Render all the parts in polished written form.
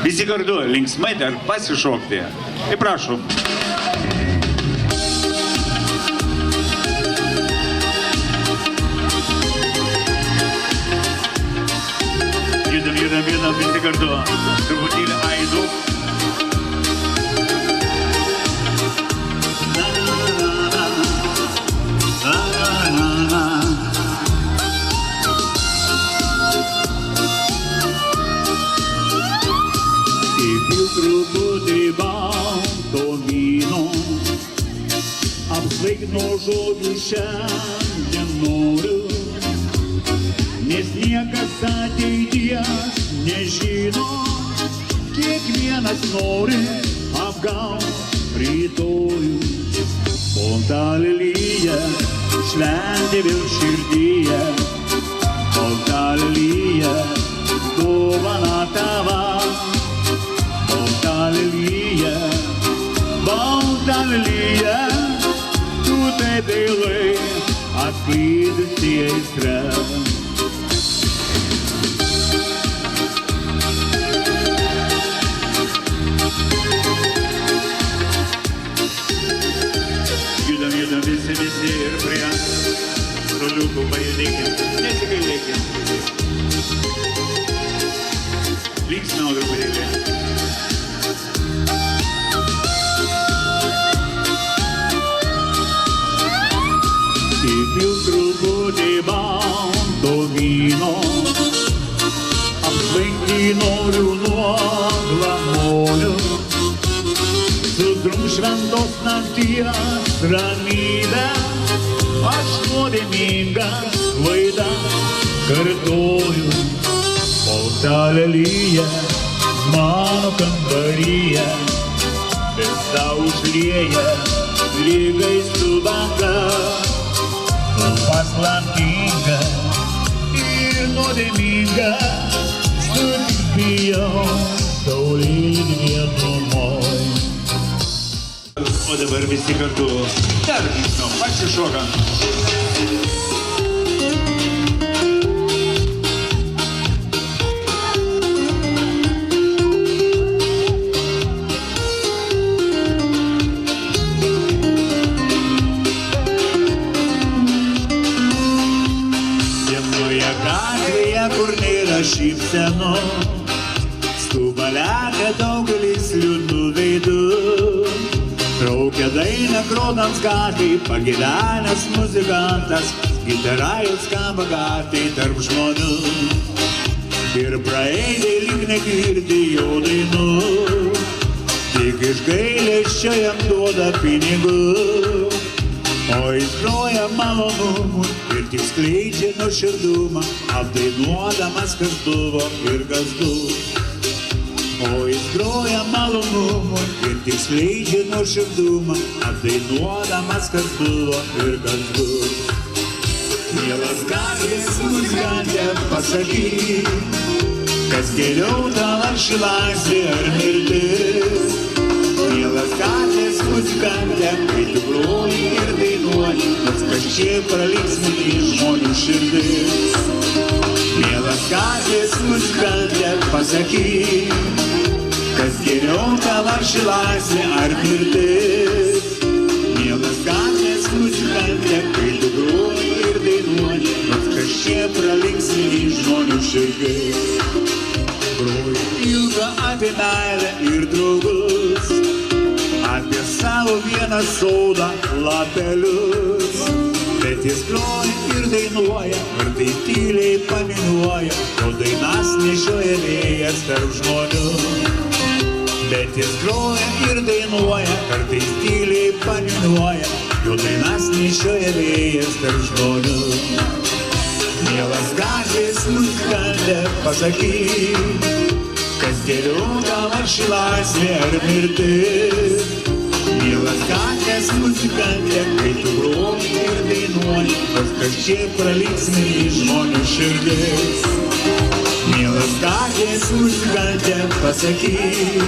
Visi kartu linksmai dar pasišokti. Tai prašom. Judam, visi kartu. Truputėlį aidu. Truputį balto vyno, apsvaigt nuo žodžių šiandien noriu, nes niekas ateities nežino, kiekvienas nori apgaut rytojų. Balta lelija šventė vėl širdyje, balta lelija dovana tava. Balta lelija, tu taip dailai atklydusi aistra. Judam visi ir prie stoliukų pajudėkit, nesigailėkit. Linksmiau truputėlį. Įpilk truputį balto vyno, apsvaigti noriu nuo glamonių, sudrum šventos nakties ramybę, aš nuodėmingas klaidas kartoju. Balta lelija mano kambaryje, visą užlieja lygais su banga. Paslaptinga ir nuodėminga, tu tik bijau saulėlydį vienumoj. O dabar visi kartu dar linksmiau pasišokam. Kur nėra šypsenų, skuba lekia daugelis liūdnų veidų. Traukia dainą grodams gatvėj, pagyvenęs muzikantas, gitara jau skamba gatvėj tarp žmonių. Ir praeiviai lyg negirdi jo dainų, tik iš gailesčio jam duoda pinigų. O jis groja malonumui ir tik skleidžia nuoširdumą, apdainuodamas kas buvo ir kas bus. O jis groja malonumui ir tik skleidžia nuoširdumą, apdainuodamas kas buvo ir kas bus. Mielas gatvės muzikante, pasakyk, kas geriau tau ar ši laisvė ar mirtis. Mielas gatvės muzikante, kai tu groji ir dainuoji, nors kažkiek pralinksmini žmonių širdis. Mielas gatvės muzikante, pasakyk, kas geriau tau ar ši laisvė ar mirtis. Mielas gatvės muzikante, kai tu groji ir dainuoji, nors kažkiek pralinksmini žmonių širdis. Groji ilgą apie meilę ir draugus, apie savo vieną sodą lapelius. Bet jis groja ir dainuoja, kartais tyliai paminuoja, o dainas nešioja vėjas tarp žmonių. Bet jis groja ir dainuoja, kartais tyliai paminuoja, o dainas nešioja vėjas tarp žmonių. Mielas gatvės muzikante, pasakyk, kas geriau tau ar ši laisvė ar mirtis. Mielas gatvės muzikante, kai tu groji ir dainuoji, nors kažkiek pralinksmini žmonių širdis. Mielas gatvės muzikante, pasakyk,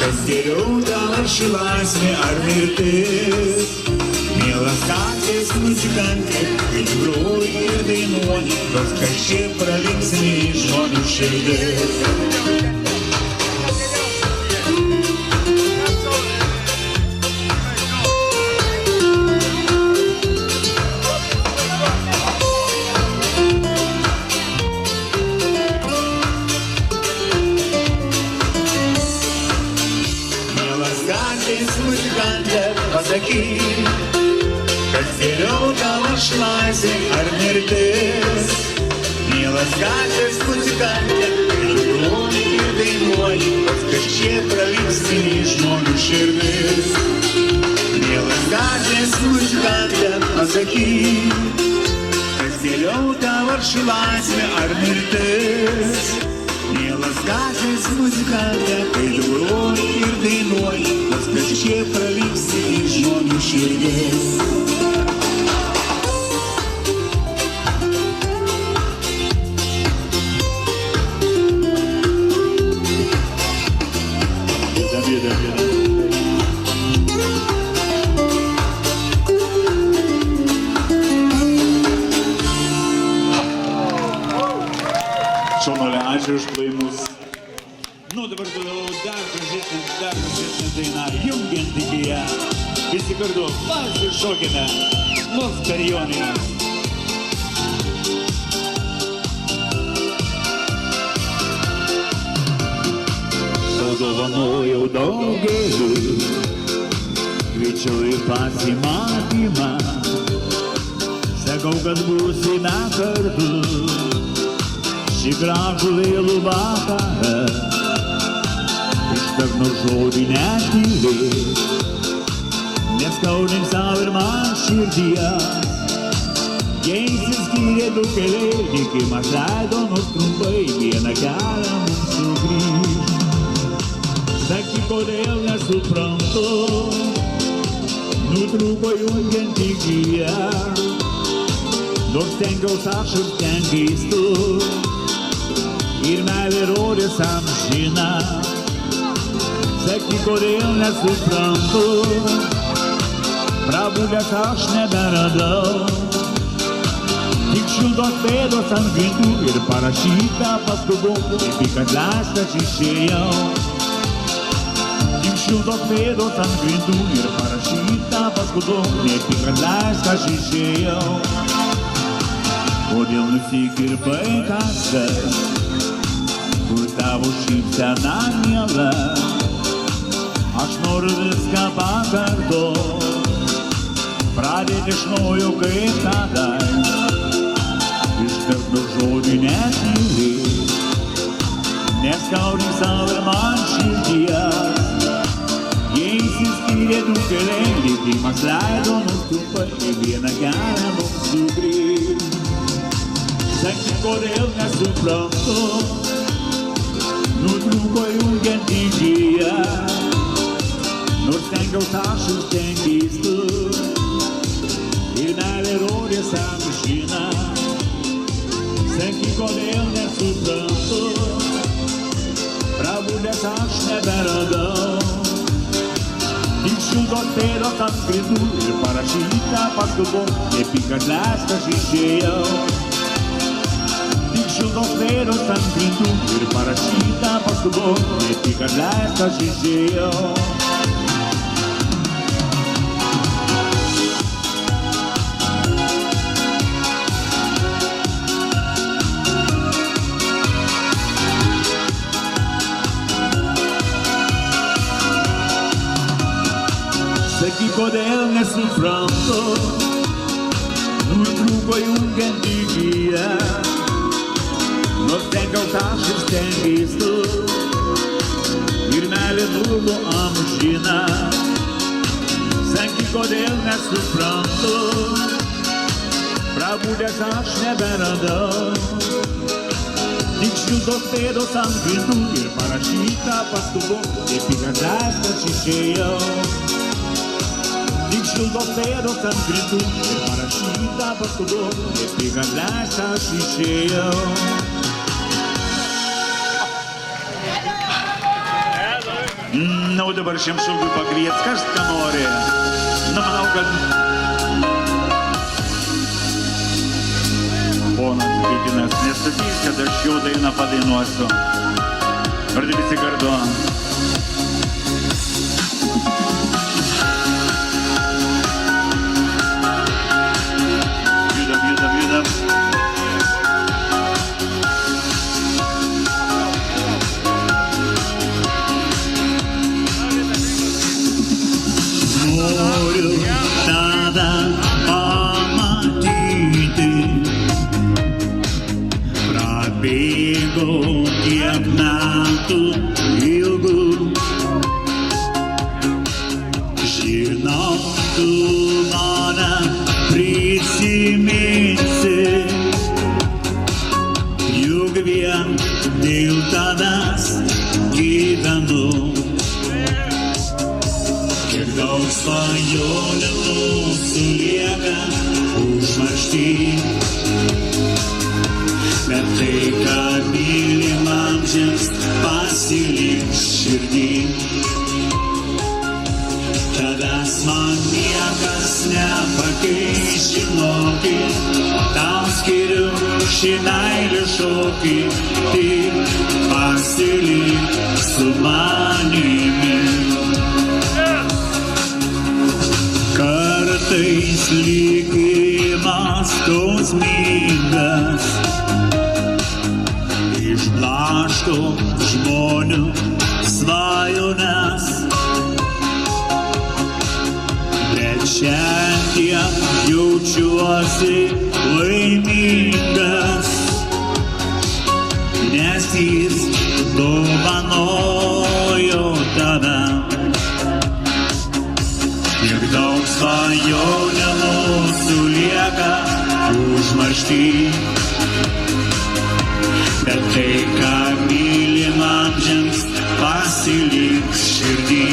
kas geriau tau ar ši laisvė ar mirtis. Mielas gatvės muzikante, kai tu groji ir dainuoji, nors kažkiek pralinksmini žmonių širdis. pasakyk, kas geriau tau aš laisvė ar mirtis. Mielas gatvės muzikantė, groji ir dainuoji, pats kažkiek pralinksmini žmonių širdis. Mielas gatvės muzikantė, pasakyk, kas geriau tau ar ši laisvė ar mirtis. Mielas gatvės muzikantė, kai groji ir dainuoji, pats kažkiek pralinksmini žmonių širdis. Šaunuolė, ačiū už plaimus. Nu, dabar toliau dar gražesnė daina, jungiant iki ją. Visi kartu pasišokime, nors per Joninę. Tau dovanojau daugelį, kviečiau į pasimatymą. Sakau, kad būsime kartu šį gražų vėlų vakarą. Ištarnu žodį netyli, neskaudink sau ir man širdyje. Jei išsiskyrė du keliai, likimas leido nors trumpai vieną kelią mums sugrįžt. Sakyk, kodėl nesuprantu, nutrūko jungiant iki ją. Nors stengiaus aš ir stengiais tu, ir meilė rodės amžina. Sakyk, kodėl nesuprantu, prabudęs aš neberadau. Tik šiltos pėdos ant grindų ir parašyta paskubau, kaip į atleistą aš išėjau. Tik šiltos pėdos ant grindų ir parašyta paskubau, kaip į atleistą aš išėjau. Kodėl nusikirpai kasas, kur tavo šypsena miela. Aš noriu viską pakartot, pradėti iš naujo kaip tada. Iškart nu žodį netyli, neskaudink sau ir man širdies. Jei išsiskyrė du keliai, likimas leido mums trumpai vieną kelią mums sugrįžt. Sakyk, kodėl nesuprantu, nutrūko jungiant iki ją. Nors stengiaus aš ir stengiais tu, ir meilė rodės amžina. Sakyk, kodėl nesuprantu, prabudęs aš neberadau. Tik šiltos pėdos ant grindų ir parašyta paskubau, kaip į atleistą aš išėjau. Tik šiltos pėdos ant grindų ir parašyta paskubau, kaip į atleistą aš išėjau. Sakyk, kodėl nesuprantu, nutrūko jungiant iki ją. Nors stengiaus aš ir stengiais tu, ir meilė buvo amžina. Sakyk, kodėl nesuprantu, prabudęs aš neberadau. Tik šiltos pėdos ant grindų ir parašyta paskubau, kaip į atleistą aš išėjau. Tik šiltos pėdos ant grindų ir parašyta paskubau, kaip į atleistą aš išėjau. Na, o dabar šiam šūkiui pakviets, kas ką nori. Na, manau, kad ponas Vytinas nesakys, kad aš jo dainą padainuosiu. Ar tai visi kartu? Noriu ilgų. Žinau, tu mane prisiminsi, juk vien dėl tavęs gyvenu. Kiek daug svajonių mūsų lieka užmaršty, bet tai, ką mylim amžiams, pasiliks širdį. Tavęs man niekas nepakeis, žinokit, tau skiriu šį meilę šokį, tik pasilik su manimi. Kartais likimas skausmingas išblaško žmonių svajones, bet šiandien jaučiuosi laimingas, nes jis dovanojo tave. Tiek daug svajonių mūsų lieka užmaršty, bet tai, ką mylim amžiams, pasiliks širdį.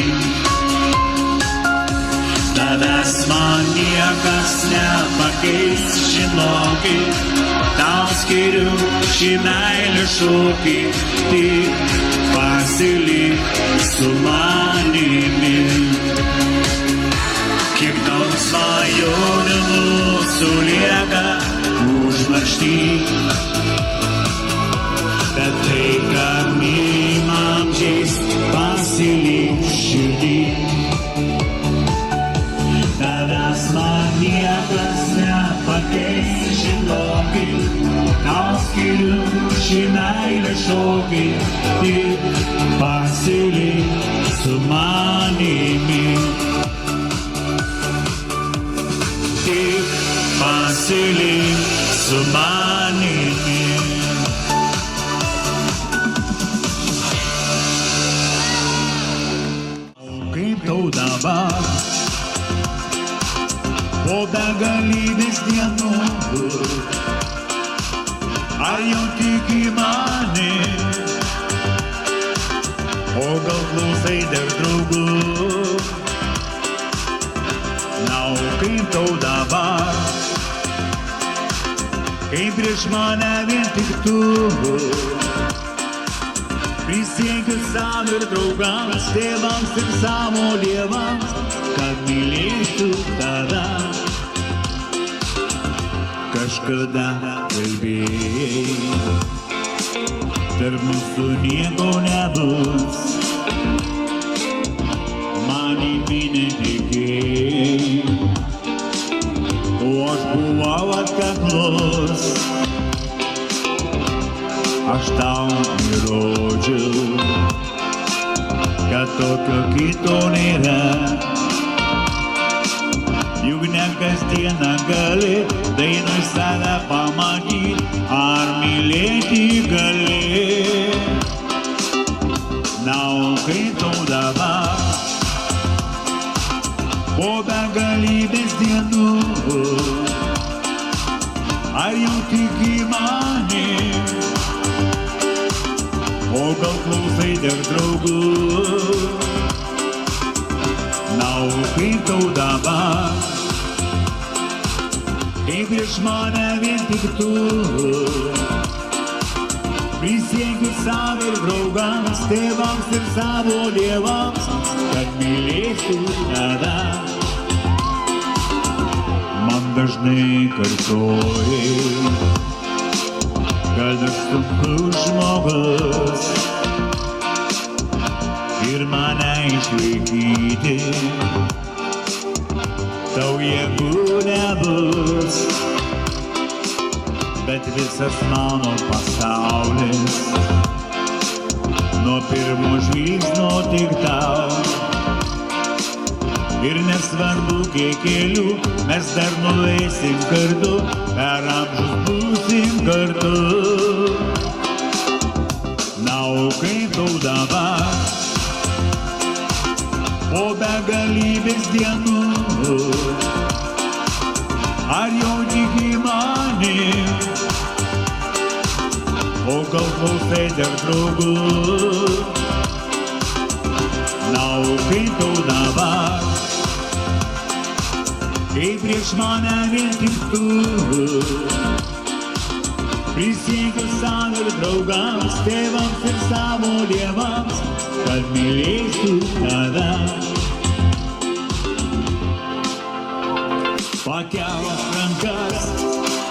Tavęs man niekas nepakeis, žinokit, tau skiriu šį meilę šokį, tik pasilik su manimi. Kiek daug svajonių mūsų lieka užmaršty, bet tai, ką mylim amžiais, pasilik širdį. Tavęs man niekas nepakeis, žinokit, tau skiriu šį meilę šokį, tik pasilik su manimi. Tik pasilik su manimi. Kaip tau dabar, po begalybės dienų, ar jau tik į mane, o gal klausai dar draugų? Na, o kaip tau dabar, kai prieš mane vien tik tu, prisiekiu savo ir draugams, tėvams ir savo dievams, kad mylėsiu tave. Kažkada kalbėjai, tarp mūsų nieko nebus, manimi netikėjai, o aš buvau atkaklus. Aš tau įrodžiau, kad tokio kito nėra. Juk ne kasdieną gali dainoj save pamatyt, ar mylėti gali. Na, o kaip tau dabar, po begalybės dienų, ar jau tik į mane, o gal klausai dar draugų? Na, o kaip tau dabar, kai prieš mane vien tik tu, prisiekiu savo ir draugams, tėvams ir savo dievams, kad mylėsiu tave. Man dažnai kartojai, kad aš sunkus žmogus ir mane išlaikyti tau jėgų nebus, bet visas mano pasaulis nuo pirmo žvilgsnio tik tau. Ir nesvarbu kiek kelių mes dar nueisim kartu, per amžius būsim kartu. Na, Na, o kaip tau dabar, po begalybės dienų, ar jau tiki manim, o gal klausai dar draugų? Na, o kaip tau dabar, kai prieš mane vien tik tu, prisiekiu savo ir draugams, tėvams ir savo dievams, kad mylėsiu tave. Pakelk rankas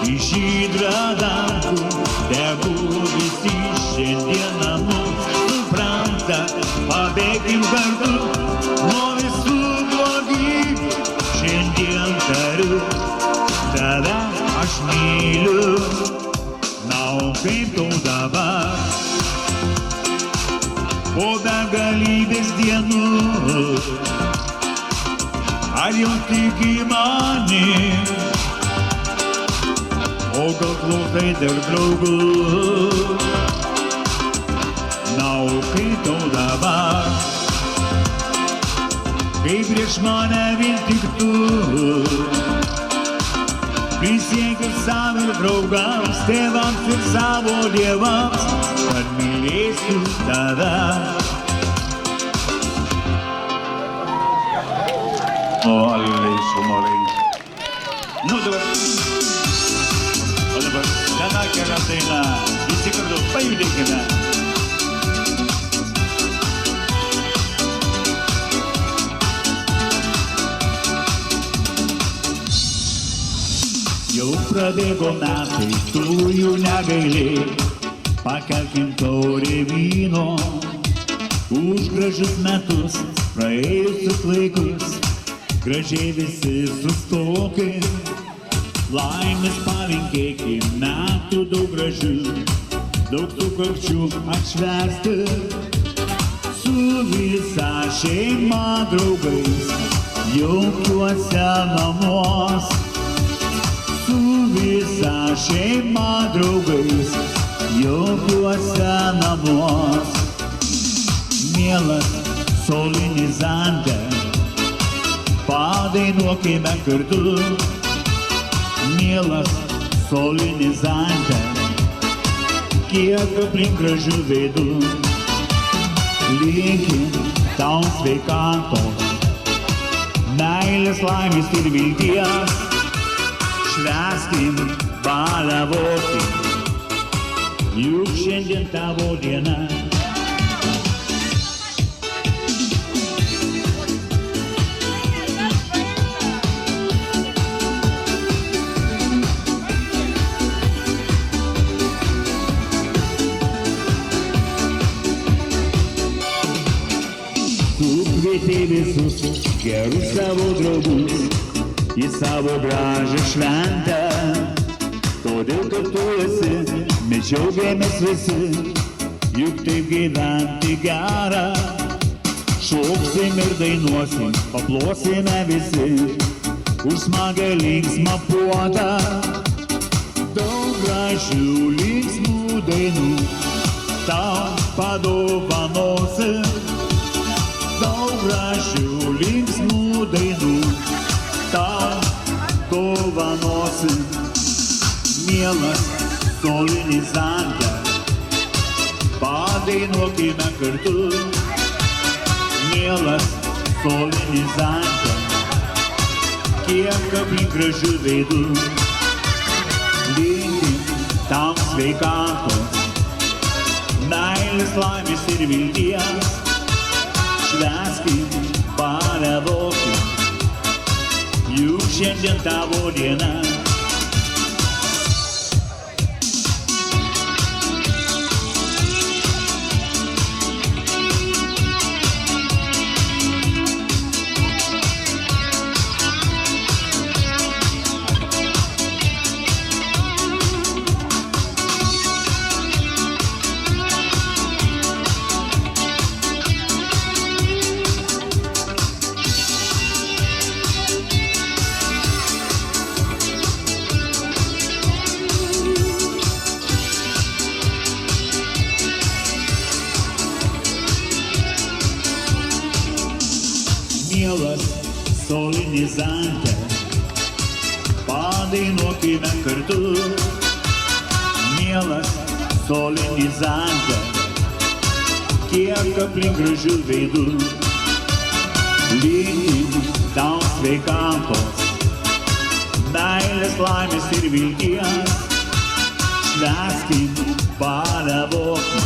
į žydrą dangų, tegu visi šiandieną mus supranta. Pabėkim kartu nuo visų blogybių, šiandien tariu, tave aš myliu. Na, o kaip tau dabar, po begalybės dienų, ar jau tiki manim, o gal klausai dar draugų? Na, o kaip tau dabar, kai prieš mane vien tik tu, prisiekiu savo ir draugams, tėvams ir savo dievams, kad mylėsiu tave. O, alleišų, malai. Nu, dabar. O dabar, sena gera daina. Visi kartu pajudėkime. Jau prabėgo metai, tu jų negailėk, pakelkim taurę vyno. Už gražius metus, praėjusius laikus, gražiai visi sustokim. Laimės palinkėkim, metų daug gražių, daug sukakčių atšvęsti. Su visa šeima draugais, jaukiuose namuos. Su visa šeima draugais, jaukiuose namuos. Mielas solinizante, padainuokime kartu. Mielas solinizante, kiek aplink gražių veidų. Linkim tau sveikatos, meilės, laimės ir vilties. Švęskim, baliavokim, juk šiandien tavo diena. Tu kvietei visus gerus savo draugus į savo gražią šventę, todėl, kad tu esi, mes džiaugiamės visi, juk taip gyventi gera. Šoksim ir dainuosim, paplosime visi, už smagą linksmą puotą. Daug gražių linksmų dainų tau padovanosim. Daug gražių linksmų dainų tau dovanosim. Mielas solinizante, padainuokime kartu. Mielas solinizante, kiek aplink gražių veidų. Linkim tam sveikatos, meilės, laimės ir vilties. Švęskim, baliavokim, juk šiandien tavo diena. Mielas solenizante, padainuokime kartu. Mielas solenizante, kiek aplink gražių veidų. Linkim tau sveikatos, meilės, laimės ir vilties. Švęskim, paliavokim,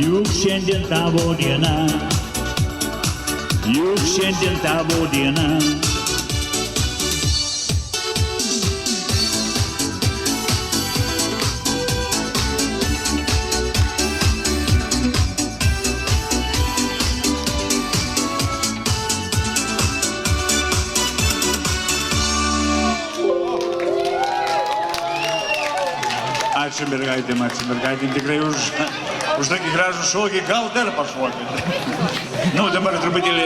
juk šiandien tavo diena. Juk šiandien tavo diena. Ačiū mergaitėm tikrai už tokį gražų šokį, gal dar pašokit. Nu, dabar truputėlį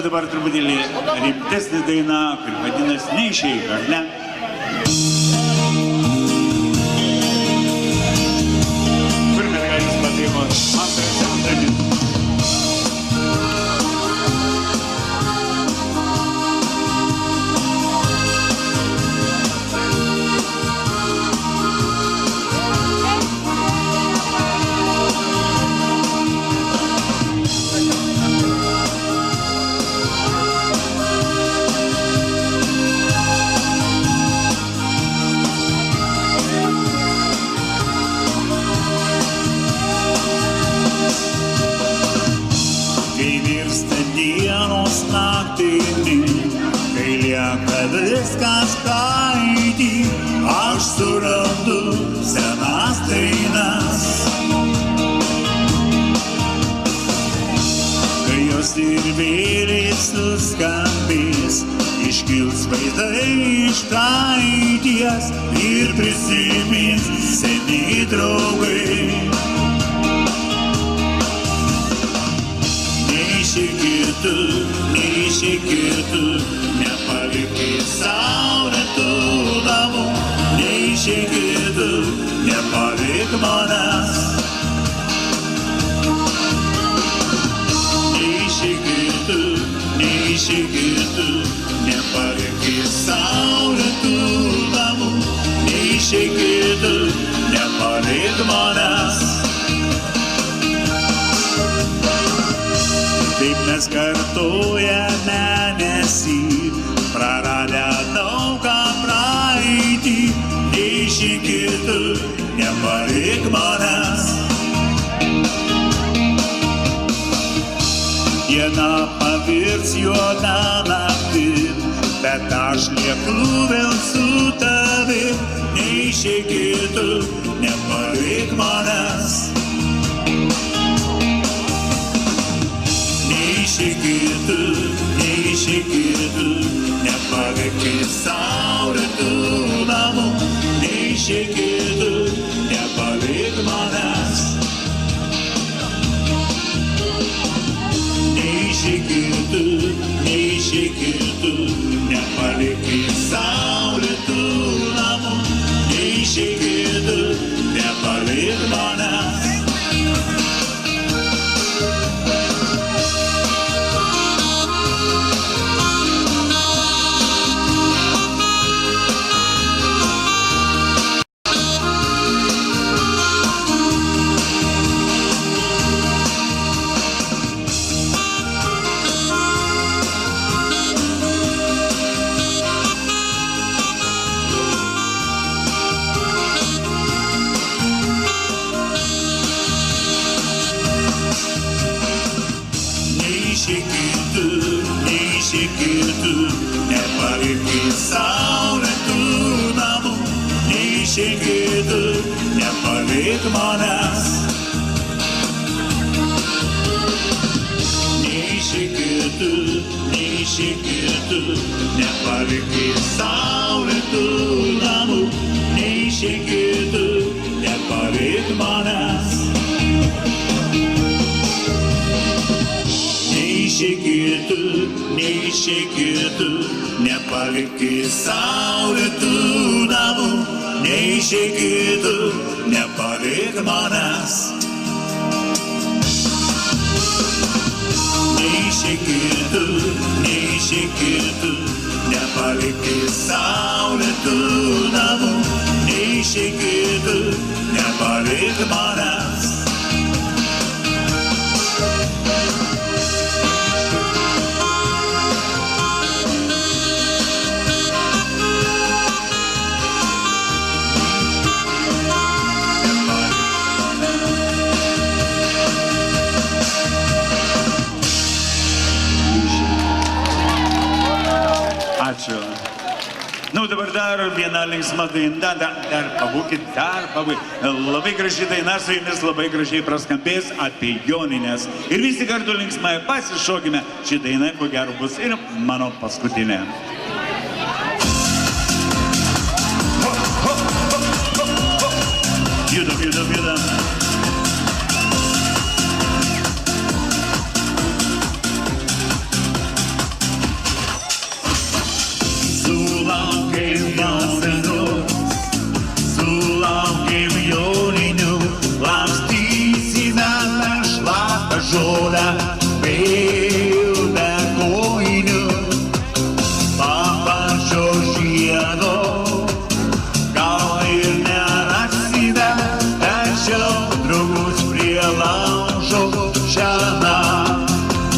dabar truputėlį rimtesnė daina, kur vadinasi Neišeik, ar ne? Kur mergaitės patiko? Antrą. Dienos naktimi, kai lieka viskas praeity, aš surandu senas dainas. Kai jos ir vėliai suskambės, iškils vaizdai iš praeities ir prisimins seni draugai. Neišeik tu, nepalik saulėtų namų. Neišeik tu, nepalik manęs. Neišeik tu, nepalik saulėtų namų. Neišeik tu, nepalik manęs. Taip mes kartojame nesį, praradę daug ką praeitį. Neišeik tu, nepalik manęs. Diena pavirs juoda naktim, bet aš lieku vėl su tavim. Neišeik tu, nepalik manęs. Neišeik tu, nepalik saulėtų namų. Neišeik tu, nepalik manęs. Neišeik tu, nepalik saulėtų namų. Neišeik tu, nepalik manęs. Neišeik tu, nepalik saulėtų namų. Neišeik tu, nepalik manęs. Neišeik tu, nepalik saulėtų namų. Neišeik tu, nepalik manęs. Neišeik tu, nepalik saulėtų namų. Neišeik tu, nepalik manęs. Neišeikėtų, nepalikti saulėtų namų. Neišeikėtų, nepalik manęs. Ačiū. Nu, dabar dar viena linksma daina, dar pabūkit. Labai graži daina su jumis labai gražiai praskambės apie Jonines. Ir visi kartu linksmai pasišokime. Ši daina, ko gero, bus ir mano paskutinė. Judam. Sulaukėm Joninių, lakstysime šlapią žolę, pilną kojinių, paparčio žiedo, gal ir nerasime, tačiau draugus prie laužo šiąnakt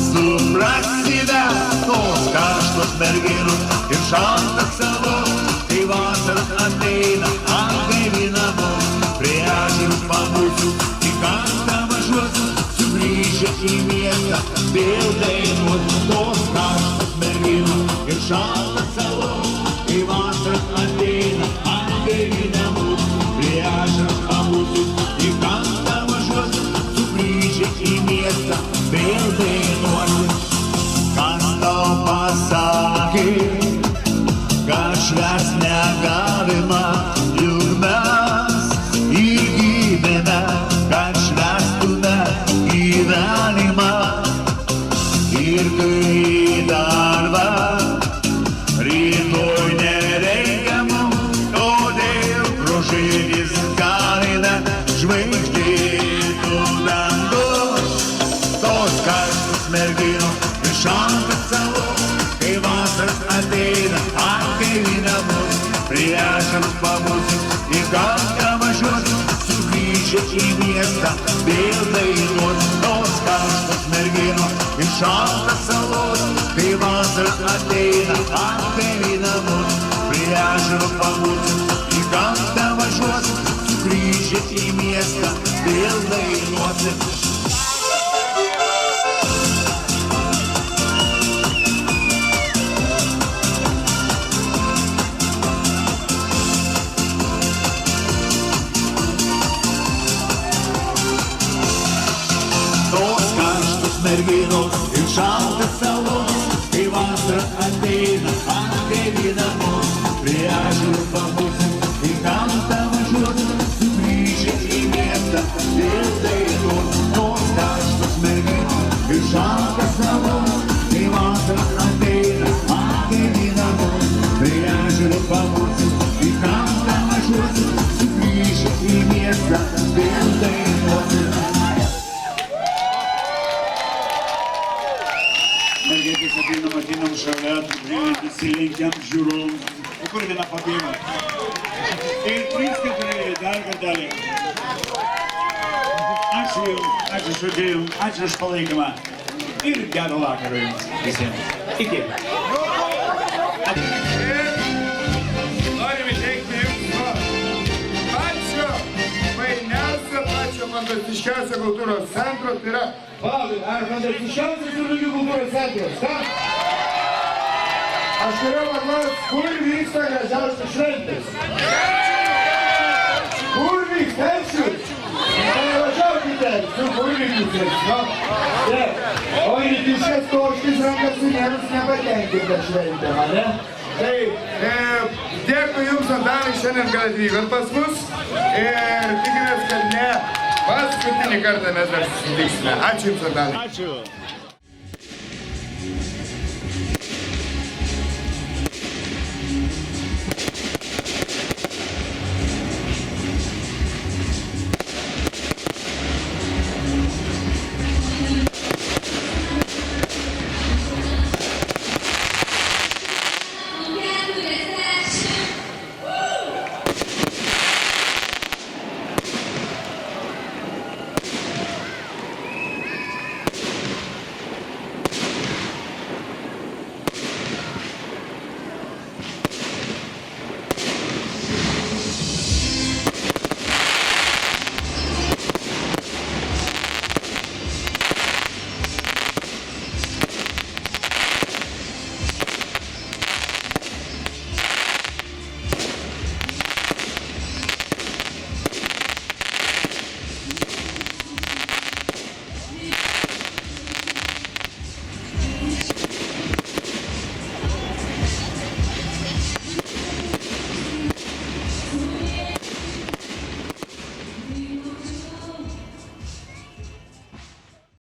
suprasime. Tos karštos merginos ir šaltas savo, kai vasaras ateina, atgaivina mus. Prie ežerų pabūsiu, į kantą važiuosiu, sugrįžę į miestą, vėl dainuosiu. Tos karštos merginos ir šaltas savo, kai vasaras ateina, atgaivina mus. Prie ežerų pabūsiu, į kantą važiuosiu, sugrįžę į miestą, vėl dainuosiu. Kas tau pasakė, kad švęst negalima, juk mes ir gimėme, kad švęstume gyvenimą. Ir kai į darbą rytoj nereikia mums, todėl grožėtis galime žvaigždėtų dangus. Tos karštos merginos ir šaltas savo, kai vasaras ateina, atgaivina mus. Prie ežerų pabūsiu, į gamtą važiuosiu, sugrįžę į miestą, vėl dainuosiu. Tos karštos merginos ir šaltas salos, kai vasaras ateina, atgaivina mus. Prie ežerų pabūsiu, į gamtą važiuosiu, sugrįžę į miestą, vėl dainuosiu. Merginos ir šaltas salos, kai vasaras ateina, atgaivina mus. Prie ežerų pabūsim, į gamtą važiuosim, sugrįžę į miestą, vėl dainuosim. Tos karštos merginos ir šaltas salos, kai vasaras ateina, atgaivina mus. Prie ežerų pabūsim, į gamtą važiuosim, sugrįžę į miestą, vėl dainuosim. Mergaitės ateinam šalia, įsilenkiam žiūrom. O kur viena pabėga? Ir 3-4, dar kartelį. Ačiū jums, ačiū šokėjim, ačiū už palaikymą. Ir gero vakaro jums visiems. Iki. Norim įteikti jums pačio fainiausio, pačio fantastiškiausio kultūros centro, tai yra fantastiškiausias Jūrų kultūros centras, ką? Aš turiu paklaust, kur vyksta gražiausios šventės? Kur vyks Telšius? Nevažiaukite su burvininkus, no? O rytiškas Toškis rankasi nerus nepatenkinta šventė, ne? Tai dėkui jums, Antanai, šiandien kad atvykot pas mus ir tikimės, kad ne paskutinį kartą mes dar susitiksime. Ačiū jums, Antanai. Ačiū.